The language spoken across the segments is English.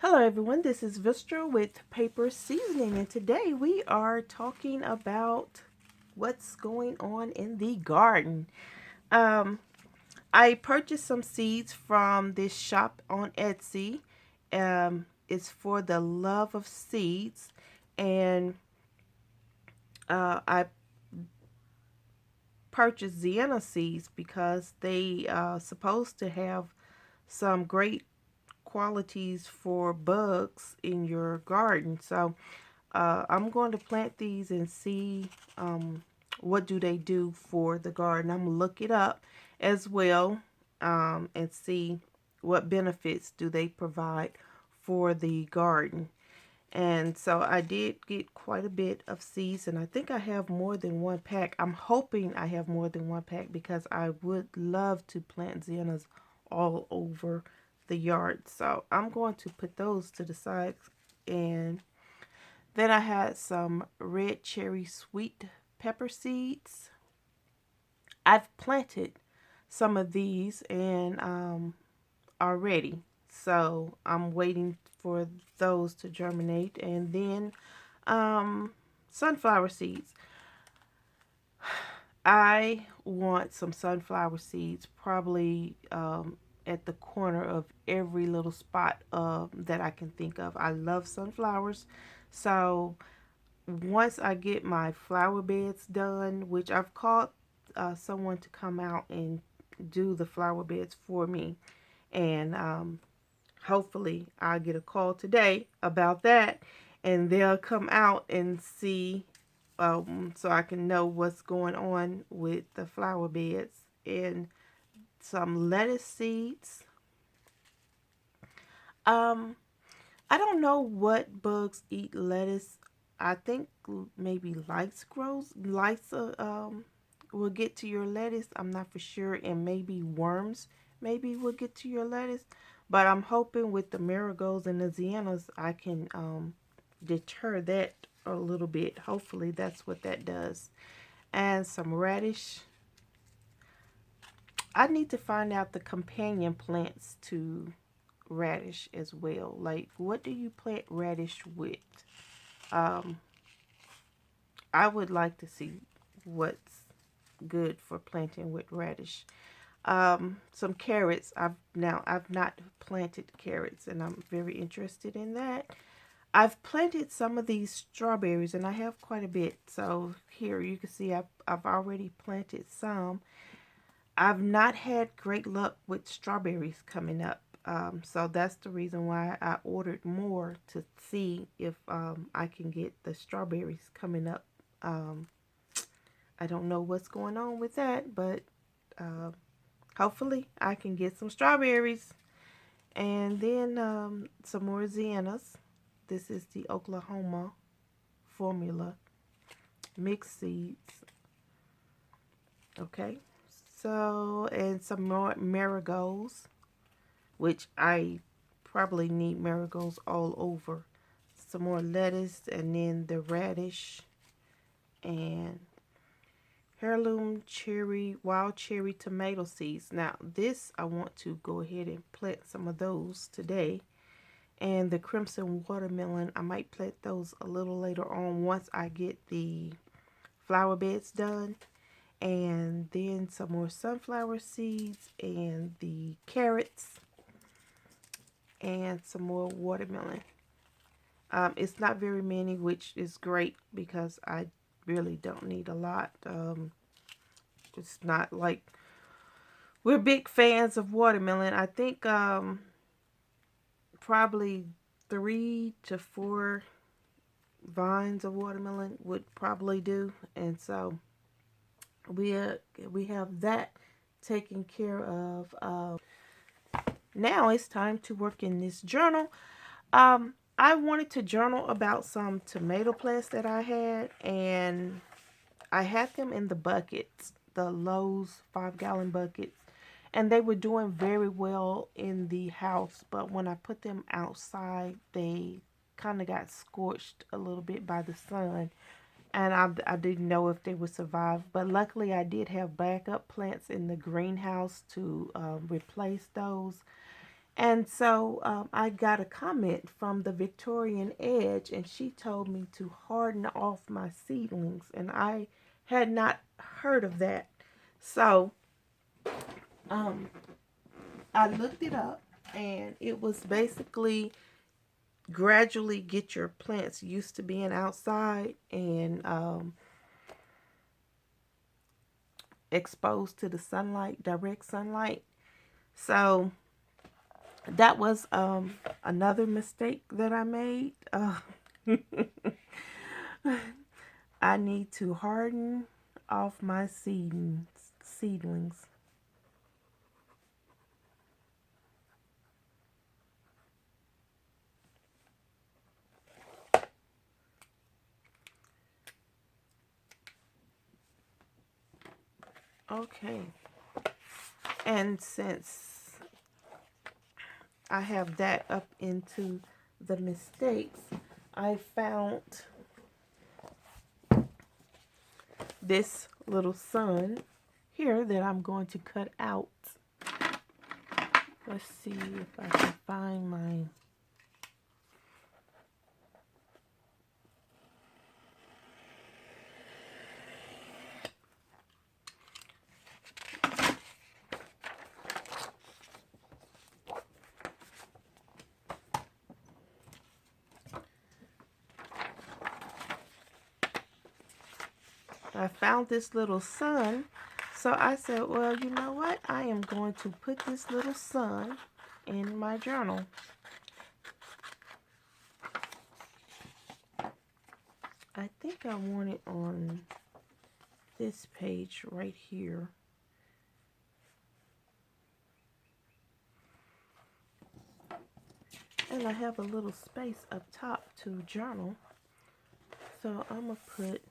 Hello everyone, this is Vistra with Paper Seasoning, and today we are talking about what's going on in the garden. Um, I purchased some seeds from this shop on Etsy. It's for the love of seeds, and I purchased Sienna seeds because they supposed to have some great qualities for bugs in your garden. So I'm going to plant these and see what do they do for the garden. I'm going to look it up as well and see what benefits do they provide for the garden. And so I did get quite a bit of seeds, and I think I have more than one pack. I'm hoping I have more than one pack because I would love to plant Zennas all over the yard. So I'm going to put those to the side. And then I had some red cherry sweet pepper seeds. I've planted some of these and already. So I'm waiting for those to germinate. And then sunflower seeds. I want some sunflower seeds probably at the corner of every little spot that I can think of. I love sunflowers. So once I get my flower beds done, which I've called someone to come out and do the flower beds for me, and hopefully I'll get a call today about that, and they'll come out and see so I can know what's going on with the flower beds. And some lettuce seeds. Um, I don't know what bugs eat lettuce. I think maybe lice will get to your lettuce. I'm not for sure, and maybe worms maybe will get to your lettuce. But I'm hoping with the marigolds and the zianas, I can deter that a little bit. Hopefully, that's what that does. And some radish. I need to find out the companion plants to radish as well. Like, what do you plant radish with? Um, I would like to see what's good for planting with radish. Some carrots. I've not planted carrots, and I'm very interested in that. I've planted some of these strawberries, and I have quite a bit. So here you can see I've already planted some. I've not had great luck with strawberries coming up. So that's the reason why I ordered more to see if I can get the strawberries coming up. Um, I don't know what's going on with that, but uh, hopefully I can get some strawberries. And then some more Zennas. This is the Oklahoma formula mixed seeds. Okay. So, and some more marigolds, which I probably need marigolds all over. Some more lettuce, and then the radish and heirloom cherry, wild cherry tomato seeds. Now, this I want to go ahead and plant some of those today. And the crimson watermelon, I might plant those a little later on once I get the flower beds done. And then some more sunflower seeds and the carrots and some more watermelon. It's not very many, which is great because I really don't need a lot. It's not like we're big fans of watermelon. I think probably 3 to 4 vines of watermelon would probably do, and so we have that taken care of. Now it's time to work in this journal. I wanted to journal about some tomato plants that I had, and I had them in the buckets, the Lowe's 5-gallon buckets, and they were doing very well in the house. But when I put them outside, they kind of got scorched a little bit by the sun, and I didn't know if they would survive. But luckily, I did have backup plants in the greenhouse to replace those. And so I got a comment from the Victorian Edge, and she told me to harden off my seedlings, and I had not heard of that. So um, I looked it up, and it was basically gradually get your plants used to being outside and exposed to the sunlight, direct sunlight. So that was another mistake that I made. I need to harden off my seedlings. Okay. And since I have that up into the mistakes, I found this little sun here that I'm going to cut out. Let's see if I can find mine. I found this little sun. So I said, well, you know what? I am going to put this little sun in my journal. I think I want it on this page right here. And I have a little space up top to journal. So I'm going to put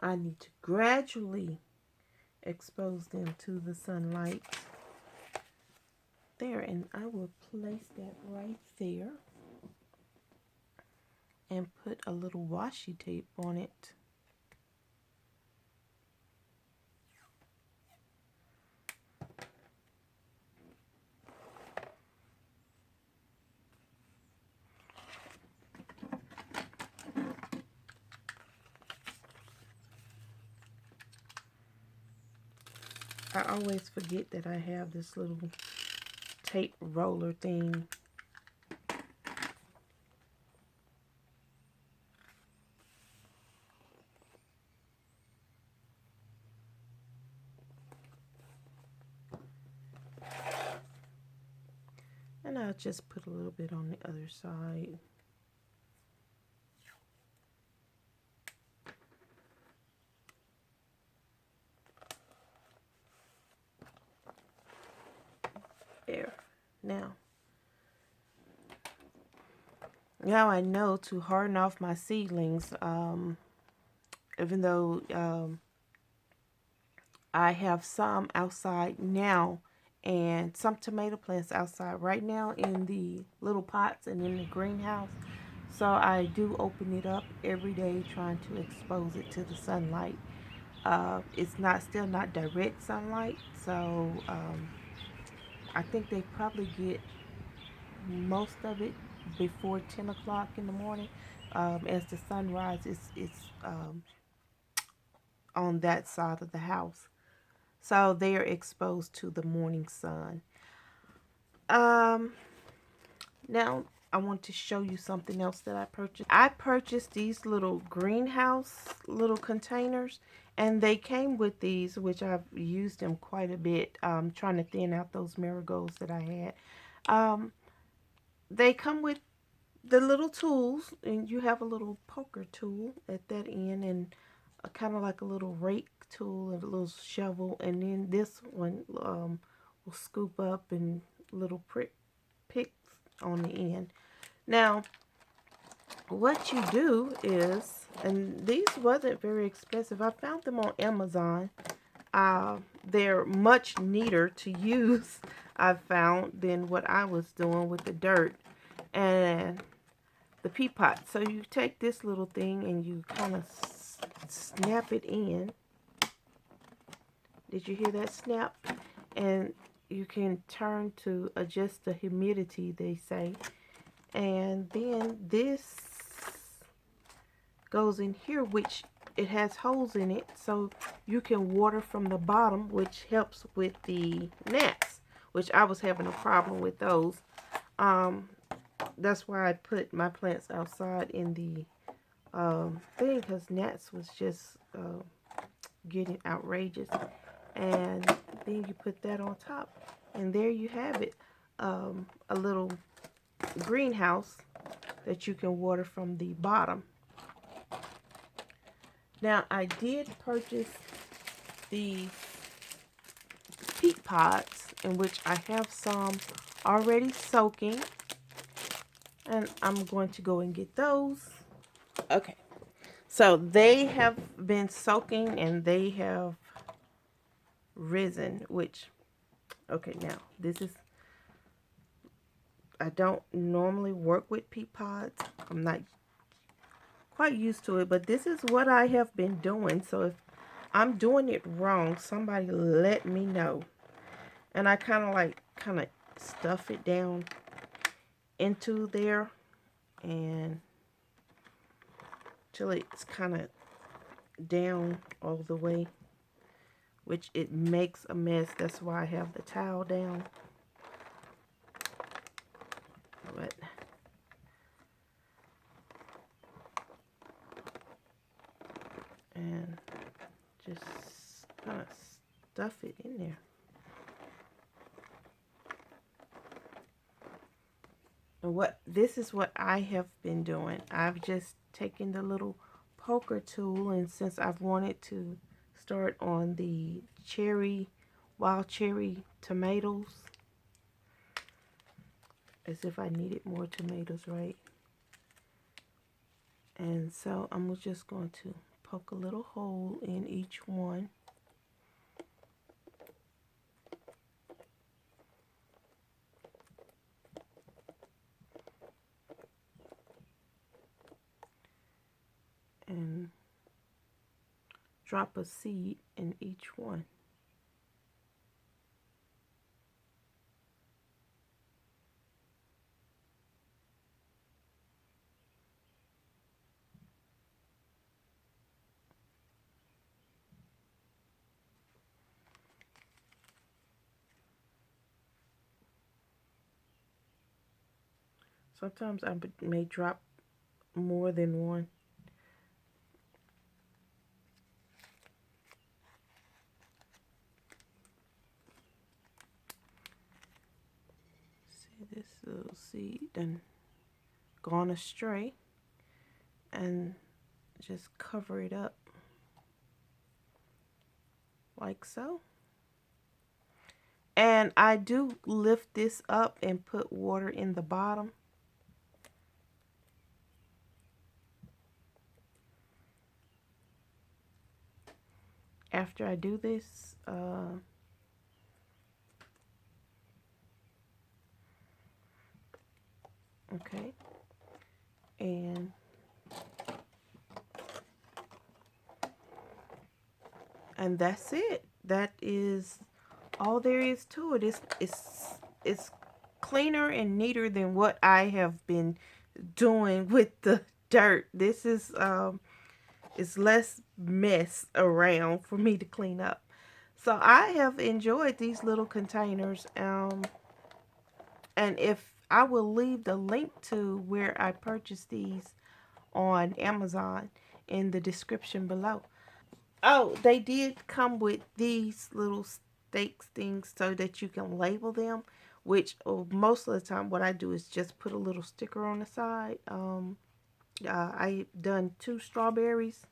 I need to gradually expose them to the sunlight. There, and I will place that right there and put a little washi tape on it. I always forget that I have this little tape roller thing. And I'll just put a little bit on the other side. There. Now I know to harden off my seedlings, even though I have some outside now and some tomato plants outside right now in the little pots and in the greenhouse. So I do open it up every day trying to expose it to the sunlight. It's still not direct sunlight, so I think they probably get most of it before 10 o'clock in the morning. As the sun rises, it's on that side of the house. So they are exposed to the morning sun. Um, Now I want to show you something else that I purchased. I purchased these little greenhouse little containers, and they came with these, which I've used them quite a bit, trying to thin out those marigolds that I had. They come with the little tools, and you have a little poker tool at that end, and kind of like a little rake tool and a little shovel, and then this one will scoop up and little picks on the end. Now, what you do is, and these wasn't very expensive. I found them on Amazon. They're much neater to use, I've found, than what I was doing with the dirt and the peat pot. So you take this little thing and you kind of snap it in. Did you hear that snap? And you can turn to adjust the humidity, they say. And then this goes in here, which it has holes in it, so you can water from the bottom, which helps with the gnats, which I was having a problem with those. That's why I put my plants outside in the thing, because gnats was just getting outrageous. And then you put that on top, and there you have it, a little greenhouse that you can water from the bottom. Now, I did purchase the peat pots, in which I have some already soaking, and I'm going to go and get those. Okay, so they have been soaking and they have risen, which, okay, now this is, I don't normally work with peat pots. I'm not quite used to it, but this is what I have been doing. So if I'm doing it wrong, somebody let me know. And I kind of stuff it down into there and till it's kind of down all the way, which it makes a mess. That's why I have the towel down. But and just kind of stuff it in there. And this is what I have been doing. I've just taken the little poker tool, and since I've wanted to start on the wild cherry tomatoes, as if I needed more tomatoes, right? And so I'm just going to poke a little hole in each one. And drop a seed in each one. Sometimes I may drop more than one. See, this little seed done gone astray, and just cover it up like so. And I do lift this up and put water in the bottom. After I do this, okay, and that's it. That is all there is to it. It's cleaner and neater than what I have been doing with the dirt. This is it's less mess around for me to clean up. So I have enjoyed these little containers. And if I will leave the link to where I purchased these on Amazon in the description below. Oh, they did come with these little stakes things so that you can label them, which most of the time what I do is just put a little sticker on the side. I done 2 strawberries,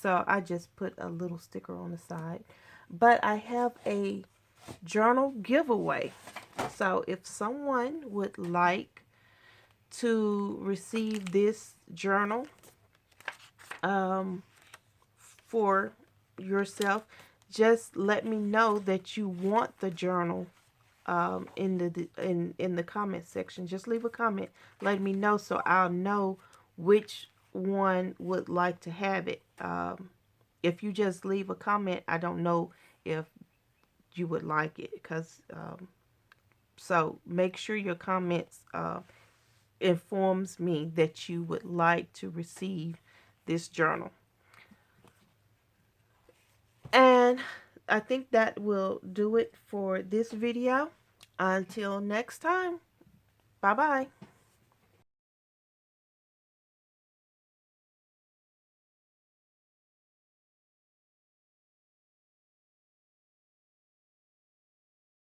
So I just put a little sticker on the side. But I have a journal giveaway. So if someone would like to receive this journal for yourself, just let me know that you want the journal in the comment section. Just leave a comment, let me know, so I'll know which one would like to have it. If you just leave a comment, I don't know if you would like it, because so make sure your comments informs me that you would like to receive this journal. And I think that will do it for this video. Until next time, bye bye.